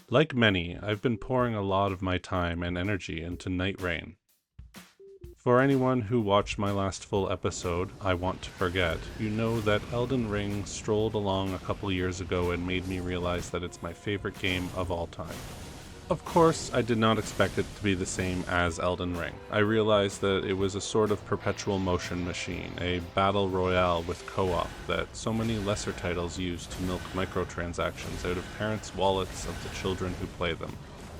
Like many, I've been pouring a lot of my time and energy into Nightreign. For anyone who watched my last full episode, I Want to Forget, you know that Elden Ring strolled along a couple years ago and made me realize that it's my favorite game of all time. Of course, I did not expect it to be the same as Elden Ring. I realized that it was a sort of perpetual motion machine, a battle royale with co-op that so many lesser titles use to milk microtransactions out of parents' wallets of the children who play them.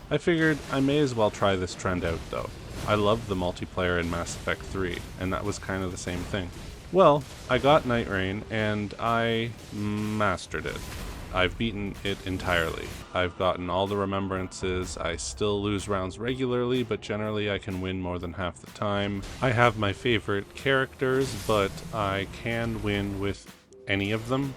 I figured I may as well try this trend out though. I loved the multiplayer in Mass Effect 3, and that was kind of the same thing. Well, I got Nightreign, and I mastered it. I've beaten it entirely. I've gotten all the remembrances. I still lose rounds regularly, but generally I can win more than half the time. I have my favorite characters, but I can win with any of them.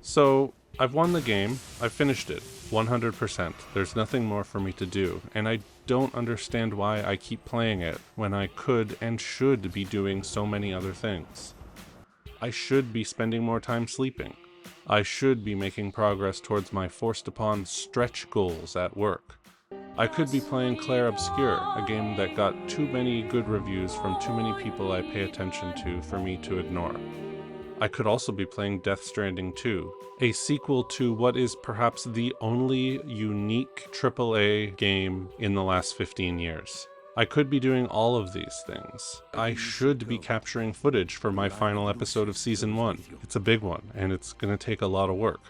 So, I've won the game. I've finished it. 100%. There's nothing more for me to do, and I don't understand why I keep playing it when I could and should be doing so many other things. I should be spending more time sleeping. I should be making progress towards my forced upon stretch goals at work. I could be playing Claire Obscure, a game that got too many good reviews from too many people I pay attention to for me to ignore. I could also be playing Death Stranding 2, a sequel to what is perhaps the only unique AAA game in the last 15 years. I could be doing all of these things. I should be capturing footage for my final episode of Season 1. It's a big one, and it's gonna take a lot of work.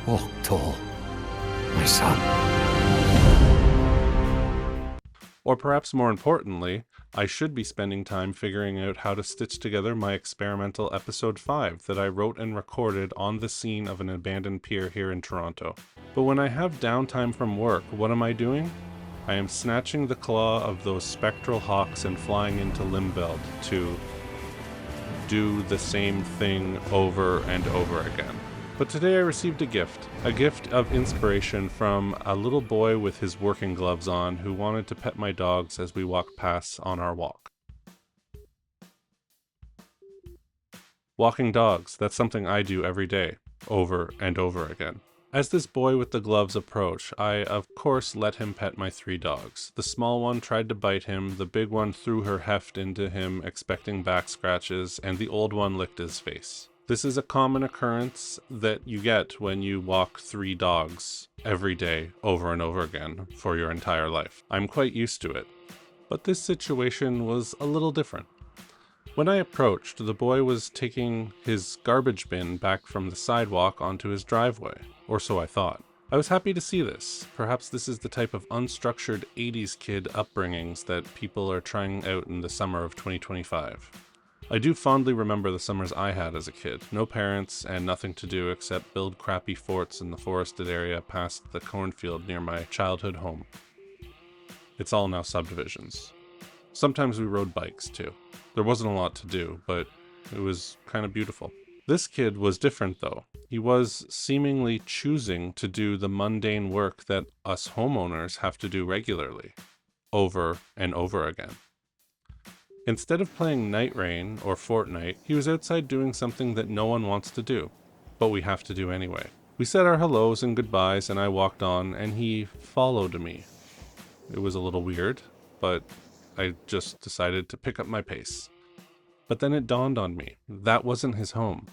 Walk tall, my son. Or perhaps more importantly, I should be spending time figuring out how to stitch together my experimental episode 5 that I wrote and recorded on the scene of an abandoned pier here in Toronto. But when I have downtime from work, what am I doing? I am snatching the claw of those spectral hawks and flying into Limbeld to do the same thing over and over again. But today I received a gift of inspiration from a little boy with his working gloves on who wanted to pet my dogs as we walked past on our walk. Walking dogs, that's something I do every day, over and over again. As this boy with the gloves approached, I of course let him pet my 3 dogs. The small one tried to bite him, the big one threw her heft into him expecting back scratches, and the old one licked his face. This is a common occurrence that you get when you walk 3 dogs every day over and over again for your entire life. I'm quite used to it. But this situation was a little different. When I approached, the boy was taking his garbage bin back from the sidewalk onto his driveway, or so I thought. I was happy to see this. Perhaps this is the type of unstructured 80s kid upbringings that people are trying out in the summer of 2025. I do fondly remember the summers I had as a kid. No parents and nothing to do except build crappy forts in the forested area past the cornfield near my childhood home. It's all now subdivisions. Sometimes we rode bikes too. There wasn't a lot to do, but it was kind of beautiful. This kid was different though. He was seemingly choosing to do the mundane work that us homeowners have to do regularly, over and over again. Instead of playing Nightreign or Fortnite, he was outside doing something that no one wants to do, but we have to do anyway. We said our hellos and goodbyes and I walked on and he followed me. It was a little weird, but I just decided to pick up my pace. But then it dawned on me, that wasn't his home.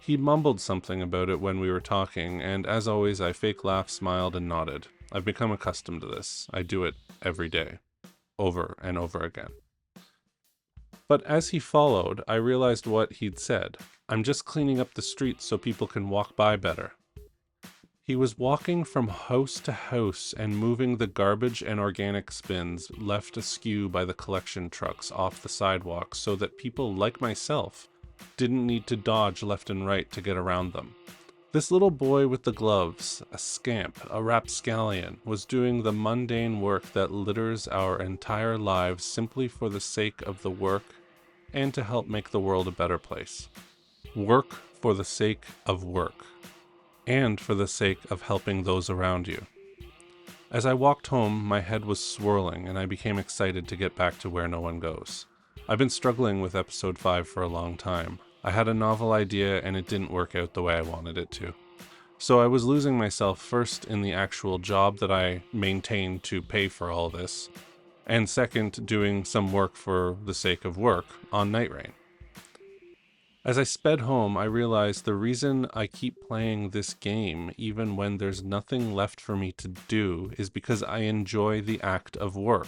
He mumbled something about it when we were talking, and as always I fake laughed, smiled, and nodded. I've become accustomed to this. I do it every day, over and over again. But as he followed, I realized what he'd said. I'm just cleaning up the streets so people can walk by better. He was walking from house to house and moving the garbage and organic bins left askew by the collection trucks off the sidewalk so that people like myself didn't need to dodge left and right to get around them. This little boy with the gloves, a scamp, a rapscallion, was doing the mundane work that litters our entire lives simply for the sake of the work and to help make the world a better place. Work for the sake of work, and for the sake of helping those around you. As I walked home, my head was swirling and I became excited to get back to where no one goes. I've been struggling with episode 5 for a long time. I had a novel idea and it didn't work out the way I wanted it to. So I was losing myself first in the actual job that I maintained to pay for all this, and second, doing some work for the sake of work on Nightreign. As I sped home, I realized the reason I keep playing this game, even when there's nothing left for me to do, is because I enjoy the act of work.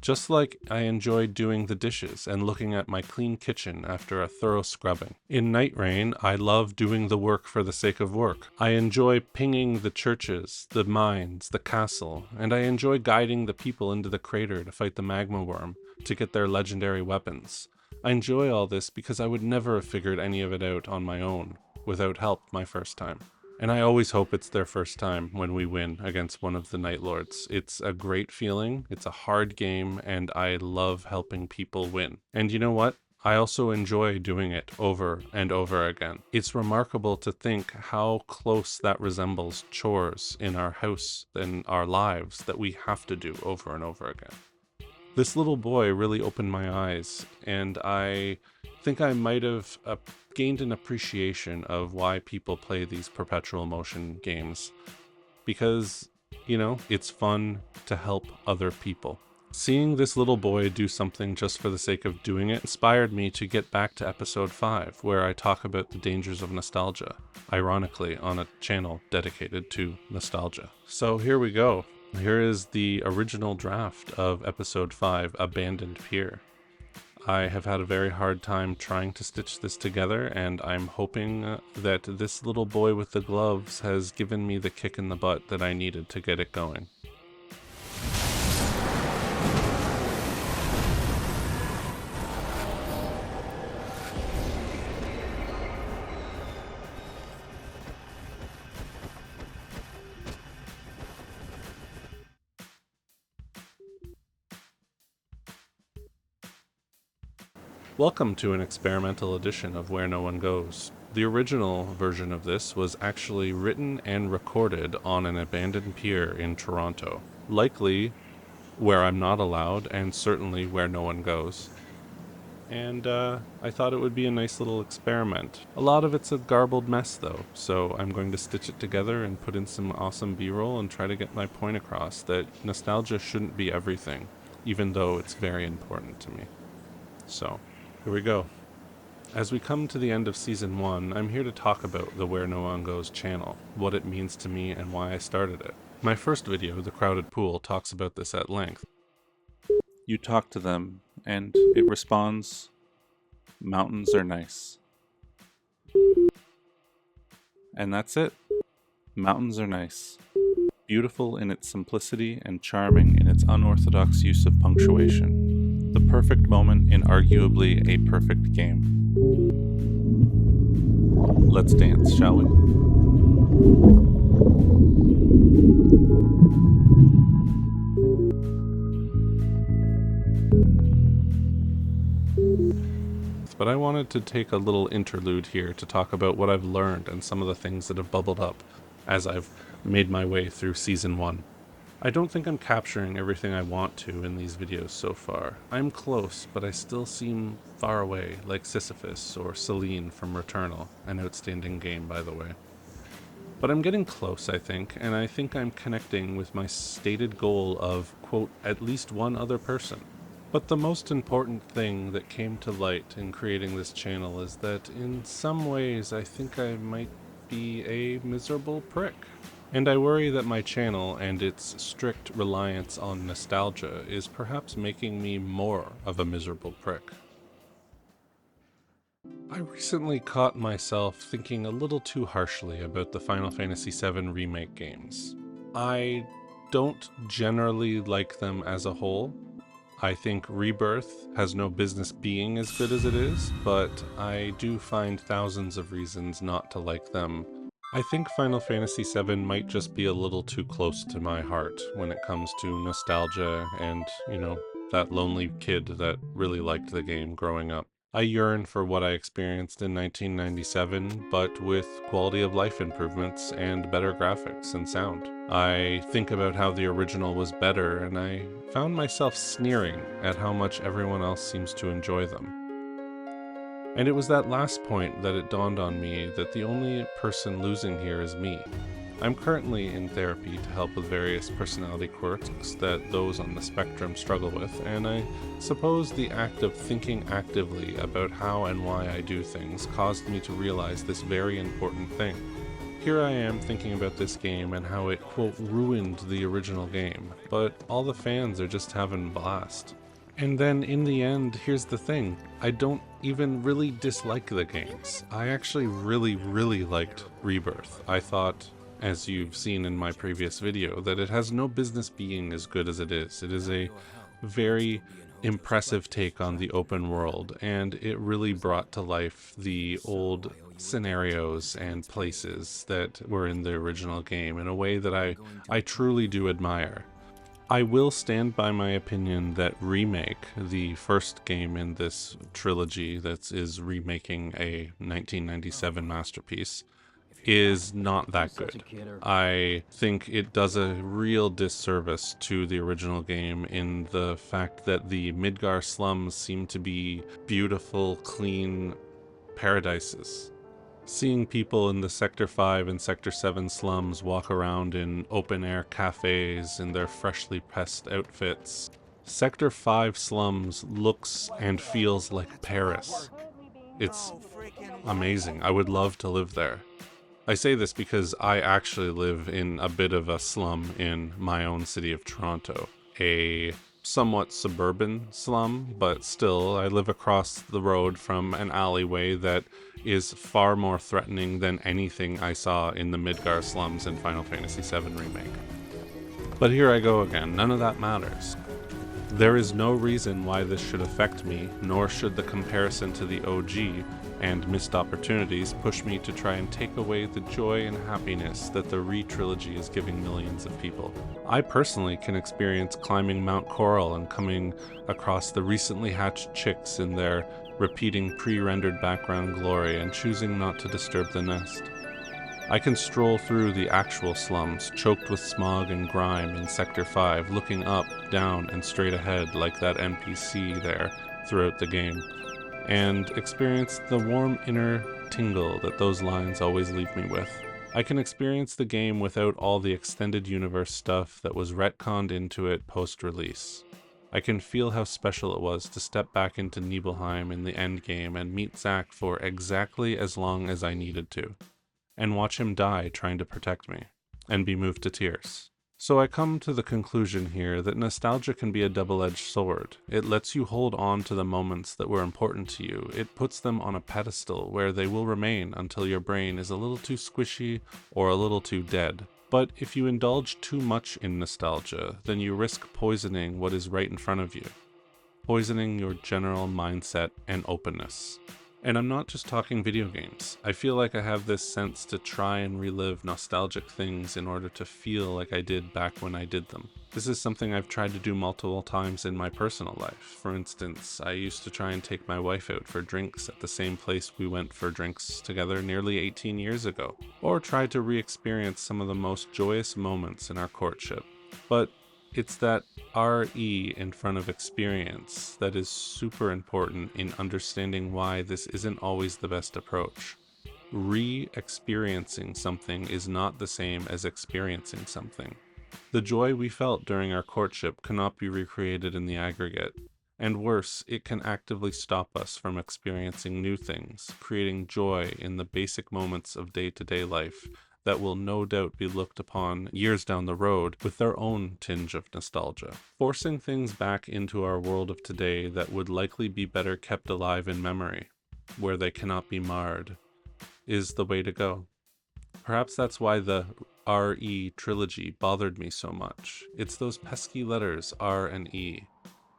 Just like I enjoy doing the dishes and looking at my clean kitchen after a thorough scrubbing. In Nightreign, I love doing the work for the sake of work. I enjoy pinging the churches, the mines, the castle, and I enjoy guiding the people into the crater to fight the magma worm to get their legendary weapons. I enjoy all this because I would never have figured any of it out on my own, without help my first time. And I always hope it's their first time when we win against one of the Night Lords. It's a great feeling, it's a hard game, and I love helping people win. And you know what? I also enjoy doing it over and over again. It's remarkable to think how close that resembles chores in our house and our lives that we have to do over and over again. This little boy really opened my eyes, and I think I might have gained an appreciation of why people play these perpetual motion games. Because, it's fun to help other people. Seeing this little boy do something just for the sake of doing it inspired me to get back to episode 5, where I talk about the dangers of nostalgia, ironically on a channel dedicated to nostalgia. So here we go. Here is the original draft of episode 5, Abandoned Pier. I have had a very hard time trying to stitch this together, and I'm hoping that this little boy with the gloves has given me the kick in the butt that I needed to get it going. Welcome to an experimental edition of Where No One Goes. The original version of this was actually written and recorded on an abandoned pier in Toronto, likely where I'm not allowed and certainly where no one goes. And I thought it would be a nice little experiment. A lot of it's a garbled mess though, so I'm going to stitch it together and put in some awesome B-roll and try to get my point across that nostalgia shouldn't be everything, even though it's very important to me. So, here we go. As we come to the end of Season 1, I'm here to talk about the Where No One Goes channel, what it means to me and why I started it. My first video, The Crowded Pool, talks about this at length. You talk to them, and it responds, "Mountains are nice." And that's it. Mountains are nice. Beautiful in its simplicity and charming in its unorthodox use of punctuation. The perfect moment in arguably a perfect game. Let's dance, shall we? But I wanted to take a little interlude here to talk about what I've learned and some of the things that have bubbled up as I've made my way through Season 1. I don't think I'm capturing everything I want to in these videos so far. I'm close, but I still seem far away, like Sisyphus or Celine from Returnal, an outstanding game, by the way. But I'm getting close, I think, and I think I'm connecting with my stated goal of, quote, at least one other person. But the most important thing that came to light in creating this channel is that in some ways I think I might be a miserable prick. And I worry that my channel and its strict reliance on nostalgia is perhaps making me more of a miserable prick. I recently caught myself thinking a little too harshly about the Final Fantasy VII Remake games. I don't generally like them as a whole. I think Rebirth has no business being as good as it is, but I do find thousands of reasons not to like them. I think Final Fantasy VII might just be a little too close to my heart when it comes to nostalgia and, that lonely kid that really liked the game growing up. I yearn for what I experienced in 1997, but with quality of life improvements and better graphics and sound. I think about how the original was better, and I found myself sneering at how much everyone else seems to enjoy them. And it was that last point that it dawned on me that the only person losing here is me. I'm currently in therapy to help with various personality quirks that those on the spectrum struggle with, and I suppose the act of thinking actively about how and why I do things caused me to realize this very important thing. Here I am thinking about this game and how it, quote, ruined the original game, but all the fans are just having a blast. And then in the end, here's the thing, I don't even really dislike the games. I actually really liked Rebirth. I thought, as you've seen in my previous video, that it has no business being as good as it is. It is a very impressive take on the open world, and it really brought to life the old scenarios and places that were in the original game in a way that I truly do admire. I will stand by my opinion that Remake, the first game in this trilogy that is remaking a 1997 masterpiece, is not that good. I think it does a real disservice to the original game in the fact that the Midgar slums seem to be beautiful, clean paradises. Seeing people in the Sector 5 and Sector 7 slums walk around in open-air cafes in their freshly pressed outfits. Sector 5 slums looks and feels like Paris. It's amazing. I would love to live there. I say this because I actually live in a bit of a slum in my own city of Toronto. A somewhat suburban slum, but still I live across the road from an alleyway that is far more threatening than anything I saw in the Midgar slums in Final Fantasy VII Remake. But here I go again, none of that matters. There is no reason why this should affect me, nor should the comparison to the OG and missed opportunities push me to try and take away the joy and happiness that the Re-trilogy is giving millions of people. I personally can experience climbing Mount Coral and coming across the recently hatched chicks in their repeating pre-rendered background glory and choosing not to disturb the nest. I can stroll through the actual slums, choked with smog and grime in Sector 5, looking up, down, and straight ahead like that NPC there throughout the game, and experience the warm inner tingle that those lines always leave me with. I can experience the game without all the extended universe stuff that was retconned into it post-release. I can feel how special it was to step back into Nibelheim in the endgame and meet Zack for exactly as long as I needed to, and watch him die trying to protect me, and be moved to tears. So I come to the conclusion here that nostalgia can be a double-edged sword. It lets you hold on to the moments that were important to you. It puts them on a pedestal where they will remain until your brain is a little too squishy or a little too dead. But if you indulge too much in nostalgia, then you risk poisoning what is right in front of you. Poisoning your general mindset and openness. And I'm not just talking video games. I feel like I have this sense to try and relive nostalgic things in order to feel like I did back when I did them. This is something I've tried to do multiple times in my personal life. For instance, I used to try and take my wife out for drinks at the same place we went for drinks together nearly 18 years ago, or try to re-experience some of the most joyous moments in our courtship. But it's that RE in front of experience that is super important in understanding why this isn't always the best approach. Re-experiencing something is not the same as experiencing something. The joy we felt during our courtship cannot be recreated in the aggregate, and worse, it can actively stop us from experiencing new things, creating joy in the basic moments of day-to-day life that will no doubt be looked upon years down the road with their own tinge of nostalgia. Forcing things back into our world of today that would likely be better kept alive in memory, where they cannot be marred, is the way to go. Perhaps that's why the RE trilogy bothered me so much. It's those pesky letters R and E.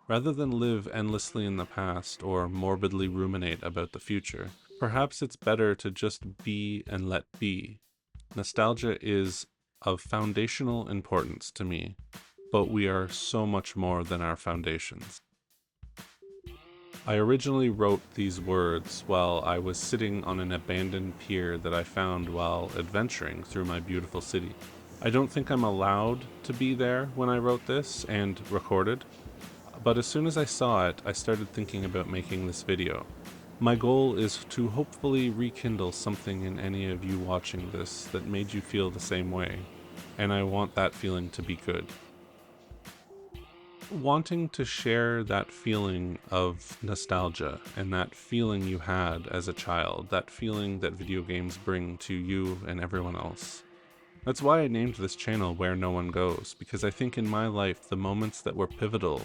Rather than live endlessly in the past or morbidly ruminate about the future, perhaps it's better to just be and let be. Nostalgia is of foundational importance to me, but we are so much more than our foundations. I originally wrote these words while I was sitting on an abandoned pier that I found while adventuring through my beautiful city. I don't think I'm allowed to be there when I wrote this and recorded, but as soon as I saw it, I started thinking about making this video. My goal is to hopefully rekindle something in any of you watching this that made you feel the same way, and I want that feeling to be good. Wanting to share that feeling of nostalgia and that feeling you had as a child, that feeling that video games bring to you and everyone else. That's why I named this channel Where No One Goes, because I think in my life the moments that were pivotal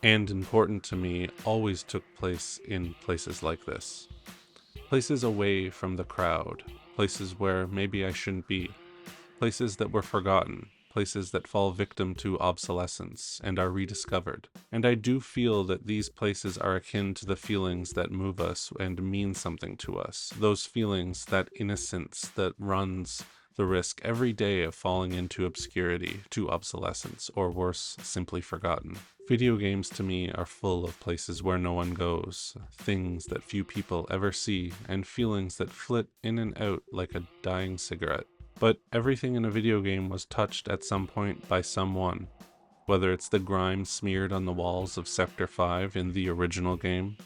and important to me always took place in places like this. Places away from the crowd, places where maybe I shouldn't be, places that were forgotten, places that fall victim to obsolescence and are rediscovered. And I do feel that these places are akin to the feelings that move us and mean something to us. Those feelings, that innocence that runs the risk every day of falling into obscurity, to obsolescence, or worse, simply forgotten. Video games to me are full of places where no one goes, things that few people ever see, and feelings that flit in and out like a dying cigarette. But everything in a video game was touched at some point by someone, whether it's the grime smeared on the walls of Sector 5 in the original game,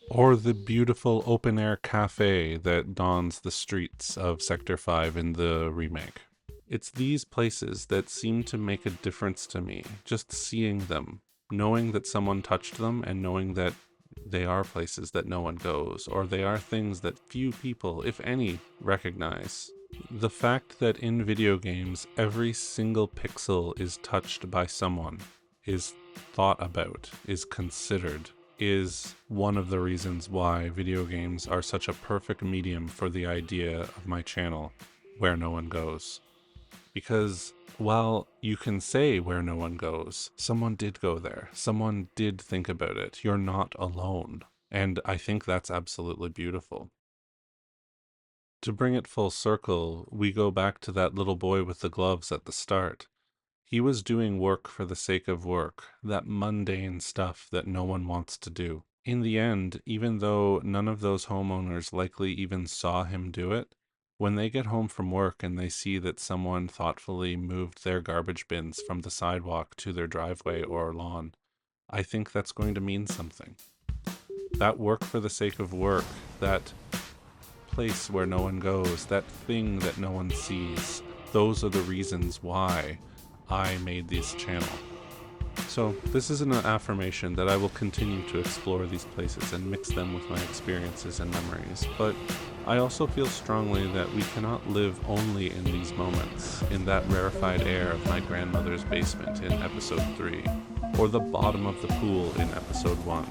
or the beautiful open-air cafe that dawns the streets of Sector 5 in the remake. It's these places that seem to make a difference to me, just seeing them, knowing that someone touched them, and knowing that they are places that no one goes, or they are things that few people, if any, recognize. The fact that in video games, every single pixel is touched by someone, is thought about, is considered, is one of the reasons why video games are such a perfect medium for the idea of my channel, Where No One Goes. Because while you can say where no one goes, someone did go there. Someone did think about it. You're not alone. And I think that's absolutely beautiful. To bring it full circle, we go back to that little boy with the gloves at the start. He was doing work for the sake of work, that mundane stuff that no one wants to do. In the end, even though none of those homeowners likely even saw him do it, when they get home from work and they see that someone thoughtfully moved their garbage bins from the sidewalk to their driveway or lawn, I think that's going to mean something. That work for the sake of work, that place where no one goes, that thing that no one sees, those are the reasons why I made this channel. So this is an affirmation that I will continue to explore these places and mix them with my experiences and memories, but I also feel strongly that we cannot live only in these moments, in that rarefied air of my grandmother's basement in episode 3, or the bottom of the pool in episode 1.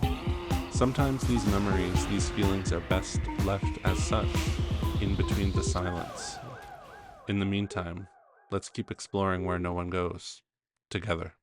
Sometimes these memories, these feelings are best left as such, in between the silence. In the meantime, let's keep exploring where no one goes, together.